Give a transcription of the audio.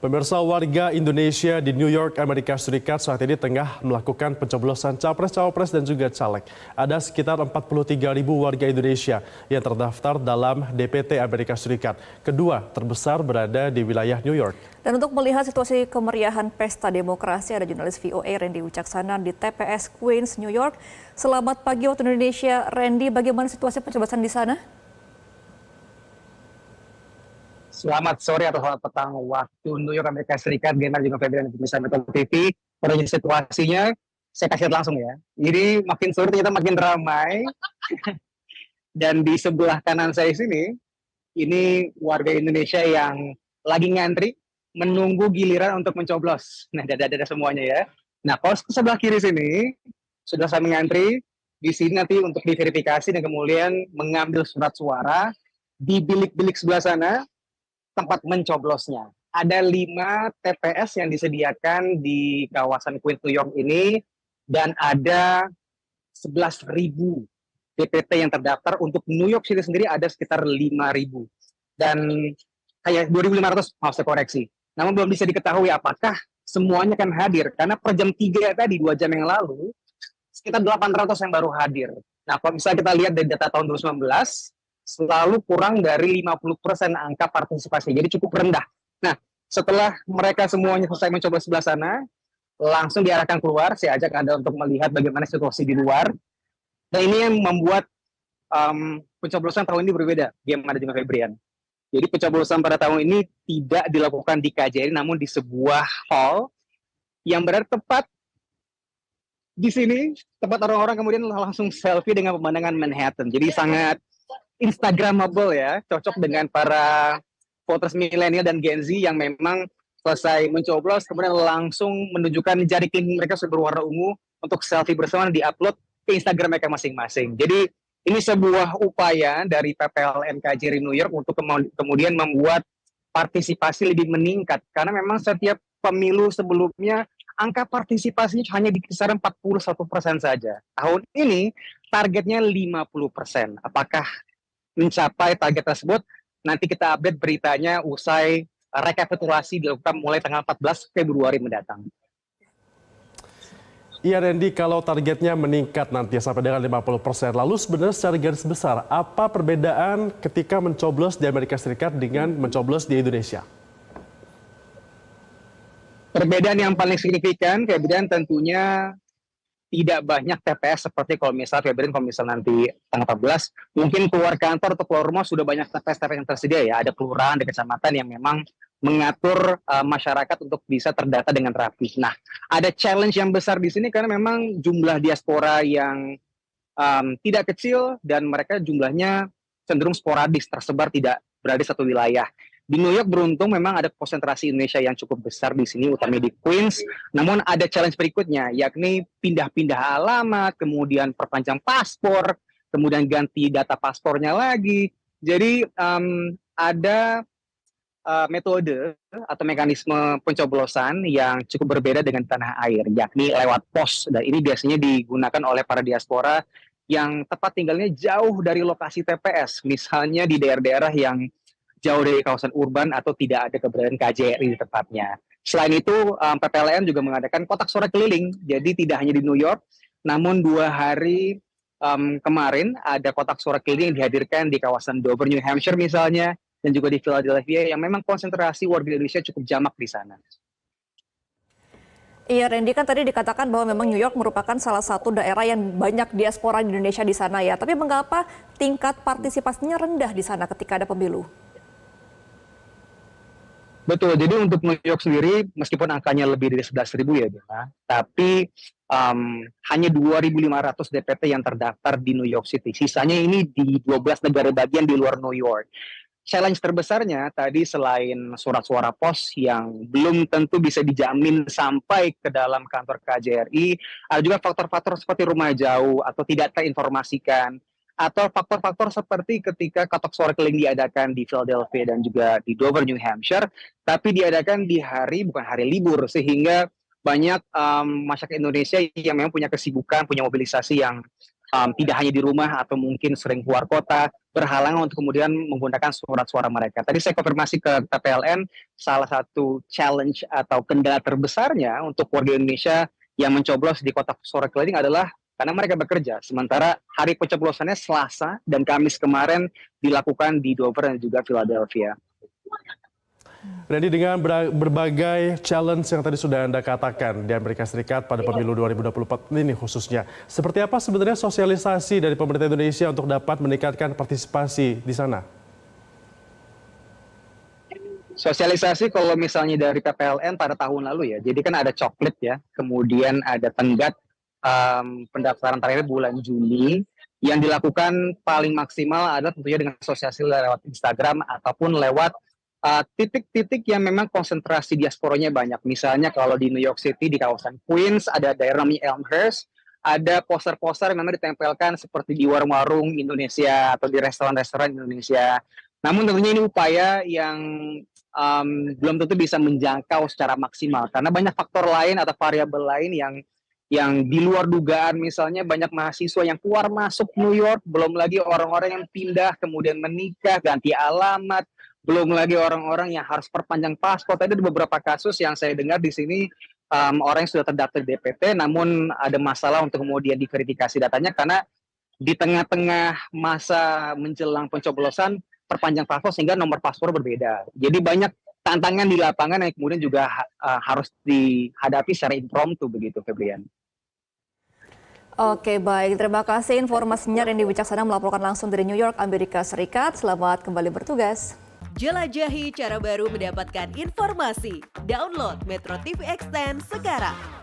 Pemirsa, warga Indonesia di New York, Amerika Serikat saat ini tengah melakukan pencoblosan capres-cawapres dan juga caleg. Ada sekitar 43.000 warga Indonesia yang terdaftar dalam DPT Amerika Serikat. Kedua terbesar berada di wilayah New York. Dan untuk melihat situasi kemeriahan pesta demokrasi, ada jurnalis VOA Randy Wicaksana di TPS Queens, New York. Selamat pagi waktu Indonesia, Randy. Bagaimana situasi pencoblosan di sana? Selamat sore atau selamat petang waktu New York, Amerika Serikat, Genar juga Febrian dan pemirsa Metro TV. Pada situasinya, saya kasih lihat langsung ya. Jadi makin sore ternyata makin ramai. Dan di sebelah kanan saya sini, ini warga Indonesia yang lagi ngantri, menunggu giliran untuk mencoblos. Nah, dada-dada semuanya ya. Nah, kalau sebelah kiri sini, sudah saya mengantri, di sini nanti untuk diverifikasi dan kemudian mengambil surat suara. Di bilik-bilik sebelah sana, tempat mencoblosnya. Ada 5 TPS yang disediakan di kawasan Queens, New York ini, dan ada 11.000 DPT yang terdaftar. Untuk New York City sendiri ada sekitar 5.000. Dan kayak 2.500, maaf saya koreksi. Namun belum bisa diketahui apakah semuanya akan hadir. Karena per jam 3 tadi, 2 jam yang lalu, sekitar 800 yang baru hadir. Nah, kalau misalnya kita lihat dari data tahun 2019, selalu kurang dari 50% angka partisipasi, jadi cukup rendah. Nah, setelah mereka semuanya selesai mencoba sebelah sana, langsung diarahkan keluar. Saya ajak Anda untuk melihat bagaimana situasi di luar. Dan ini yang membuat pencoblosan tahun ini berbeda, Gimana juga Febrian. Jadi pencoblosan pada tahun ini tidak dilakukan di KJRI, namun di sebuah hall yang berada tepat di sini, tempat orang-orang kemudian langsung selfie dengan pemandangan Manhattan. Jadi sangat Instagramable ya, cocok dengan para voters milenial dan Gen Z yang memang selesai mencoblos kemudian langsung menunjukkan jari kelingking mereka sudah berwarna ungu untuk selfie bersama di-upload ke Instagram mereka masing-masing. Jadi ini sebuah upaya dari PPLN KJRI New York untuk kemudian membuat partisipasi lebih meningkat, karena memang setiap pemilu sebelumnya angka partisipasinya hanya di kisaran 41% saja. Tahun ini targetnya 50%. Apakah mencapai target tersebut? Nanti kita update beritanya usai rekapitulasi dilakukan mulai tanggal 14 Februari mendatang. Iya Randy, kalau targetnya meningkat nanti sampai dengan 50%, lalu sebenarnya secara garis besar, apa perbedaan ketika mencoblos di Amerika Serikat dengan mencoblos di Indonesia? Perbedaan yang paling signifikan, Febrian, tentunya tidak banyak TPS seperti kalau misalnya Febrian, kalau misalnya nanti tanggal 14, mungkin keluar kantor atau keluar rumah sudah banyak TPS yang tersedia ya. Ada kelurahan, ada kecamatan yang memang mengatur masyarakat untuk bisa terdata dengan rapi. Nah, ada challenge yang besar di sini karena memang jumlah diaspora yang tidak kecil dan mereka jumlahnya cenderung sporadis, tersebar tidak berada di satu wilayah. Di New York beruntung memang ada konsentrasi Indonesia yang cukup besar di sini, utamanya di Queens. Namun ada challenge berikutnya, yakni pindah-pindah alamat, kemudian perpanjang paspor, kemudian ganti data paspornya lagi. Jadi ada metode atau mekanisme pencoblosan yang cukup berbeda dengan tanah air, yakni lewat pos. Dan ini biasanya digunakan oleh para diaspora yang tepat tinggalnya jauh dari lokasi TPS, misalnya di daerah-daerah yang jauh dari kawasan urban atau tidak ada keberadaan KJRI di tempatnya. Selain itu, PPLN juga mengadakan kotak suara keliling. Jadi tidak hanya di New York, namun 2 hari kemarin ada kotak suara keliling yang dihadirkan di kawasan Dover, New Hampshire misalnya, dan juga di Philadelphia yang memang konsentrasi warga Indonesia cukup jamak di sana. Iya, Randy, kan tadi dikatakan bahwa memang New York merupakan salah satu daerah yang banyak diaspora di Indonesia di sana ya. Tapi mengapa tingkat partisipasinya rendah di sana ketika ada pemilu? Betul, jadi untuk New York sendiri, meskipun angkanya lebih dari 11.000 ya, tapi hanya 2.500 DPT yang terdaftar di New York City. Sisanya ini di 12 negara bagian di luar New York. Challenge terbesarnya tadi selain surat suara pos yang belum tentu bisa dijamin sampai ke dalam kantor KJRI, ada juga faktor-faktor seperti rumah jauh atau tidak terinformasikan, atau faktor-faktor seperti ketika kotak suara keliling diadakan di Philadelphia dan juga di Dover, New Hampshire, tapi diadakan di bukan hari libur, sehingga banyak masyarakat Indonesia yang memang punya kesibukan, punya mobilisasi yang tidak hanya di rumah atau mungkin sering keluar kota, berhalangan untuk kemudian menggunakan surat suara mereka. Tadi saya konfirmasi ke PPLN, salah satu challenge atau kendala terbesarnya untuk warga Indonesia yang mencoblos di kotak suara keliling adalah karena mereka bekerja. Sementara hari pencoblosannya Selasa dan Kamis kemarin dilakukan di Dover dan juga Philadelphia. Randy, dengan berbagai challenge yang tadi sudah Anda katakan di Amerika Serikat pada pemilu 2024 ini khususnya, seperti apa sebenarnya sosialisasi dari pemerintah Indonesia untuk dapat meningkatkan partisipasi di sana? Sosialisasi kalau misalnya dari PPLN pada tahun lalu ya, jadi kan ada coklit ya, kemudian ada tenggat pendaftaran terakhir bulan Juni, yang dilakukan paling maksimal adalah tentunya dengan sosialisasi lewat Instagram ataupun lewat titik-titik yang memang konsentrasi diasporanya banyak. Misalnya kalau di New York City, di kawasan Queens, ada daerah namanya Elmhurst, ada poster-poster yang memang ditempelkan seperti di warung-warung Indonesia atau di restoran-restoran Indonesia. Namun tentunya ini upaya yang belum tentu bisa menjangkau secara maksimal, karena banyak faktor lain atau variabel lain yang di luar dugaan. Misalnya banyak mahasiswa yang keluar masuk New York, belum lagi orang-orang yang pindah, kemudian menikah, ganti alamat, belum lagi orang-orang yang harus perpanjang paspor. Tadi ada beberapa kasus yang saya dengar di sini, orang yang sudah terdaftar di DPT, namun ada masalah untuk kemudian diverifikasi datanya karena di tengah-tengah masa menjelang pencoblosan perpanjang paspor sehingga nomor paspor berbeda. Jadi banyak tantangan di lapangan yang kemudian juga harus dihadapi secara impromptu begitu, Febrian. Oke, baik. Terima kasih informasinya Randy Wicaksana melaporkan langsung dari New York, Amerika Serikat. Selamat kembali bertugas. Jelajahi cara baru mendapatkan informasi. Download Metro TV Extend sekarang.